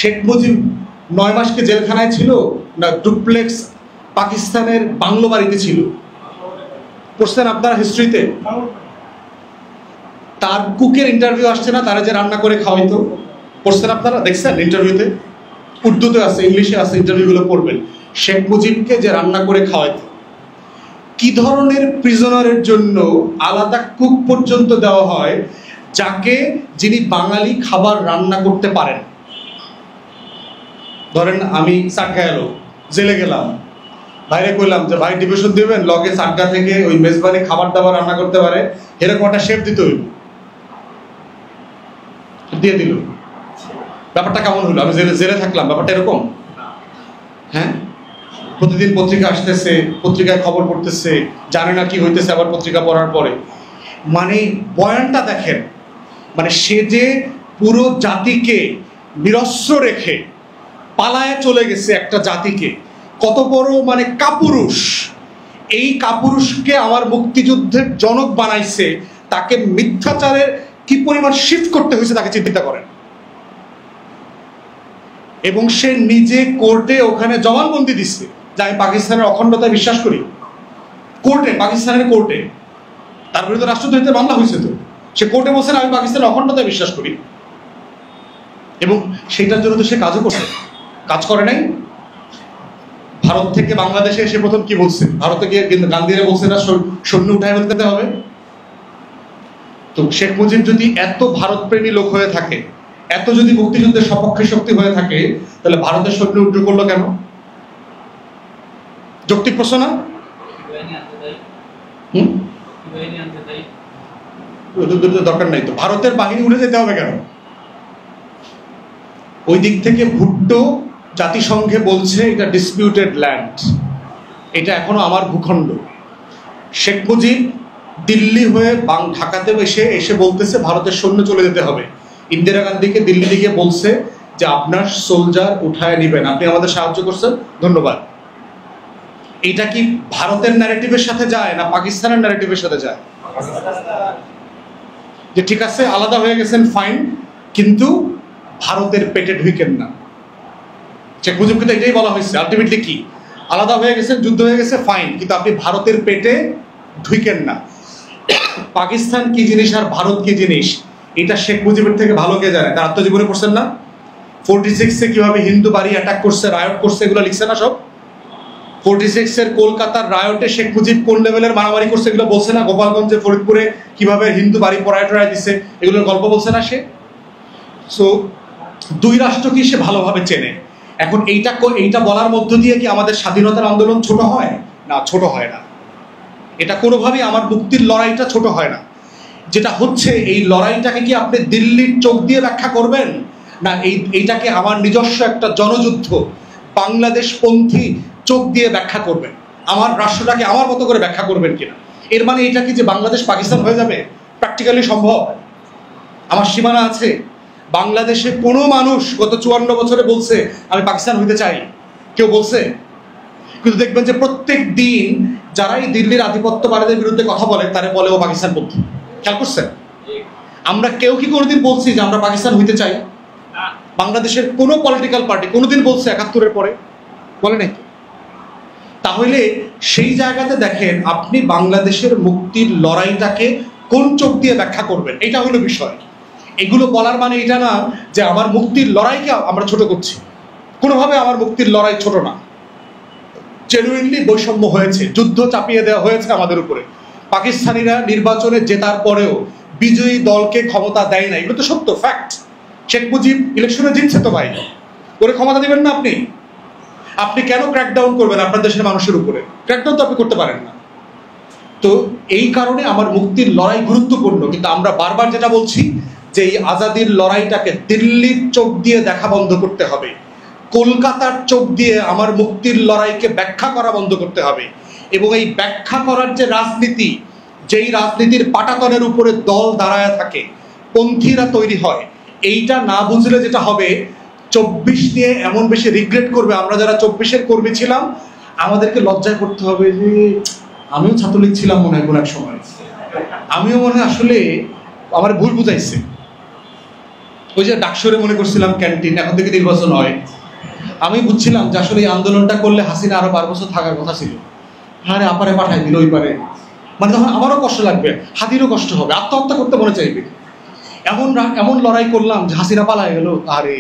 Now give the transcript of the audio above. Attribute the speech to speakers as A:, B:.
A: শেখ মুজিব 9 মাসকে জেলখানায় ছিল না ডুপ্লেক্স পাকিস্তানের বাংলো বাড়িতে ছিল? পড়ছেন আপনারা হিস্ট্রিতে? তার কুকের ইন্টারভিউ আসছে না, তারা যে রান্না করে খাওয়াইতো, পড়ছেন আপনারা? দেখছেন ইন্টারভিউতে? উর্দুতে আছে, ইংলিশে আছে, ইন্টারভিউগুলো পড়বেন। শেখ মুজিবকে যে রান্না করে খাওয়াইতো, কি ধরনের প্রিজনারের জন্য আলাদা কুক পর্যন্ত দেওয়া হয় যিনি বাঙালি খাবার রান্না করতে পারেন? ধরেন আমি সাটকা এলো, জেলে গেলাম, বাইরে কইলাম যে ভাই ডিভিশন দিবেন, লগে সাটকা থেকে ওই মেজবানি খাবার দাবার রান্না করতে পারে, এরকম একটা শেফ দিতে হইল, দিয়ে দিল। ব্যাপারটা কেমন হলো? আমি জেলে থাকলাম, ব্যাপারটা এরকম? হ্যাঁ, প্রতিদিন পত্রিকা আসতেছে, পত্রিকায় খবর পড়তেছে, জানে না কি হইতেছে আবার পত্রিকা পড়ার পরে। মানে বয়ানটা দেখেন, মানে সে যে পুরো জাতিকে নিরস্ত্র রেখে পালায় চলে গেছে, একটা জাতিকে, কত বড় মানে কাপুরুষ। এই কাপুরুষকে আমার মুক্তিযুদ্ধের জনক বানাইছে, তাকে মিথ্যাচারের কি পরিমাণ শিফট করতে হয়েছে তাকে চিন্তা করেন। এবং সে নিজে কোর্টে ওখানে জবানবন্দি দিচ্ছে যে আমি পাকিস্তানের অখণ্ডতায় বিশ্বাস করি। কোর্টে, পাকিস্তানের কোর্টে তার বিরুদ্ধে রাষ্ট্রদ্রোহিতার মামলা হয়েছে, তো সে কোর্টে বলছে আমি পাকিস্তানের অখণ্ডতায় বিশ্বাস করি। এবং সেটার জন্য তো সে কাজও করছে, কাজ করে নাই। ভারত থেকে বাংলাদেশে এসে প্রথম কি বলছে? ভারতে গিয়ে গান্ধীরা বলছে না সৈন্য উঠায় ফেলতে হবে। তো শেখ মুজিব যদি এত ভারতপ্রেমী লোক হয়ে থাকে, এত যদি মুক্তিযুদ্ধের সপক্ষে শক্তি হয়ে থাকে, তাহলে ভারতের সৈন্য উদ্যোগ করলো কেন? যৌক্তিক প্রশ্ন না? দরকার নাই তো, ভারতের বাহিনী উঠে যেতে হবে কেন? ওই দিক থেকে ভুট্টো জাতিসংঘে বলছে এটা ডিসপিউটেড ল্যান্ড, এটা এখনো আমার ভূখণ্ড। শেখ মুজিব দিল্লি হয়ে ঢাকাতে এসে বলতেছে ভারতের সৈন্য চলে যেতে হবে। ইন্দিরা গান্ধীকে দিল্লি থেকে বলছে যে আপনার সোলজার উঠায় নিবেন, আপনি আমাদের সাহায্য করছেন, ধন্যবাদ। এটা কি ভারতের ন্যারেটিভের সাথে যায় না পাকিস্তানের ন্যারেটিভের সাথে যায়? যে ঠিক আছে আলাদা হয়ে গেছেন, ফাইন, কিন্তু ভারতের পেটে ঢুকেন না। শেখ মুজিবকে তো এটাই বলা হয়েছে আলটিমেটলি, কি আলাদা হয়ে গেছেন, যুদ্ধ হয়ে গেছে, ফাইন, কিন্তু আপনি ভারতের পেটে ঢুকেন না। পাকিস্তান কি জিনিস আর ভারত কি জিনিস, এটা শেখ মুজিবের থেকে ভালো কে জানে? তার আত্মজীবনে পড়ছেন না? 46-এ কিভাবে হিন্দু বাড়ি অ্যাটাক করছে, রায়ট করছে, এগুলো লিখছে না সব? 46-এর কলকাতার রায়টে শেখ মুজিব কোন লেভেলের মারামারি করছে এগুলো বলছে না? গোপালগঞ্জে, ফরিদপুরে কিভাবে হিন্দু বাড়ি পড়ায় দিচ্ছে, এগুলোর গল্প বলছে না সে? সো দুই রাষ্ট্রকে সে ভালোভাবে চেনে। এখন এইটা বলার মধ্য দিয়ে কি আমাদের স্বাধীনতার আন্দোলন ছোট হয়? না, ছোট হয় না। এটা কোনোভাবেই আমার মুক্তির লড়াইটা ছোট হয় না। যেটা হচ্ছে, এই লড়াইটাকে কি আপনি দিল্লির চোখ দিয়ে ব্যাখ্যা করবেন, না এইটাকে আমার নিজস্ব একটা জনযুদ্ধ বাংলাদেশপন্থী চোখ দিয়ে ব্যাখ্যা করবেন? আমার রাষ্ট্রটাকে আমার মতো করে ব্যাখ্যা করবেন কিনা? এর মানে এটা কি যে বাংলাদেশ পাকিস্তান হয়ে যাবে? প্র্যাকটিক্যালি সম্ভব? আমার সীমানা আছে। বাংলাদেশে কোনো মানুষ গত 54 বছরে বলছে আমি পাকিস্তান হইতে চাই? কেউ বলছে? কিন্তু দেখবেন যে প্রত্যেক দিন যারাই দিল্লির আধিপত্যবাদীদের বিরুদ্ধে কথা বলে তারা বলে ও পাকিস্তান পন্থী। খেয়াল করছেন? আমরা কেউ কি কোনোদিন বলছি যে আমরা পাকিস্তান হইতে চাই? বাংলাদেশের কোনো পলিটিক্যাল পার্টি কোনোদিন বলছে 71-এর পরে? বলে নাই। তাহলে সেই জায়গাতে দেখেন, আপনি বাংলাদেশের মুক্তির লড়াইটাকে কোন চোখ দিয়ে ব্যাখ্যা করবেন, এটা হলো বিষয়। এগুলো বলার মানে এটা না যে আমার মুক্তির লড়াইকে আমরা ছোট করছি। কোনোভাবে আমার মুক্তির লড়াই ছোট না। জেনুইনলি বৈষম্য হয়েছে, যুদ্ধ চাপিয়ে দেওয়া হয়েছে আমাদের উপরে। পাকিস্তানিরা নির্বাচনে জেতার পরেও বিজয়ী দলকে ক্ষমতা দেয় না, এগুলো তো সত্য, ফ্যাক্ট। শেখ মুজিব ইলেকশনে জিতছে তো ভাই, ওরে ক্ষমতা দিবেন না আপনি? আপনি কেন ক্র্যাকডাউন করবেন আপনার দেশের মানুষের উপরে? ক্র্যাকডাউন তো আপনি করতে পারেন না। তো এই কারণে আমার মুক্তির লড়াই গুরুত্বপূর্ণ। কিন্তু আমরা বারবার যেটা বলছি যে এই আজাদির লড়াইটাকে দিল্লির চোখ দিয়ে দেখা বন্ধ করতে হবে, কলকাতার চোখ দিয়ে আমার মুক্তির লড়াইকে ব্যাখ্যা করা বন্ধ করতে হবে। এবং এই ব্যাখ্যা করার যে রাজনীতি, যেই রাজনীতির পাটাতনের উপরে দল দাঁড়ায় থাকে, পন্থীরা তৈরি হয়, এইটা না বুঝলে যেটা হবে, 24 নিয়ে এমন বেশি রিগ্রেট করবে। আমরা যারা 24-এর কর্মী ছিলাম, আমাদেরকে লজ্জায় পড়তে হবে যে আমিও ছাত্রলীগ ছিলাম মনে হয় কোনো এক সময়, আমিও মনে হয় আসলে আমার ভুল বুঝাইছে। ওই যে ডাকসুরে মনে করছিলাম ক্যান্টিন, এখন থেকে নির্বাচন হয়। আমি বুঝছিলাম যে আসলে এই আন্দোলনটা করলে হাসিনা আরো 12 বছর থাকার কথা ছিল। আরে আপারে পাঠাই দিল ওই পারে, মানে তখন আমারও কষ্ট লাগবে, হাতিরও কষ্ট হবে, আত্মহত্যা করতে মনে চাইবে। এমন লড়াই করলাম যে হাসিনা পালায় গেল, আরে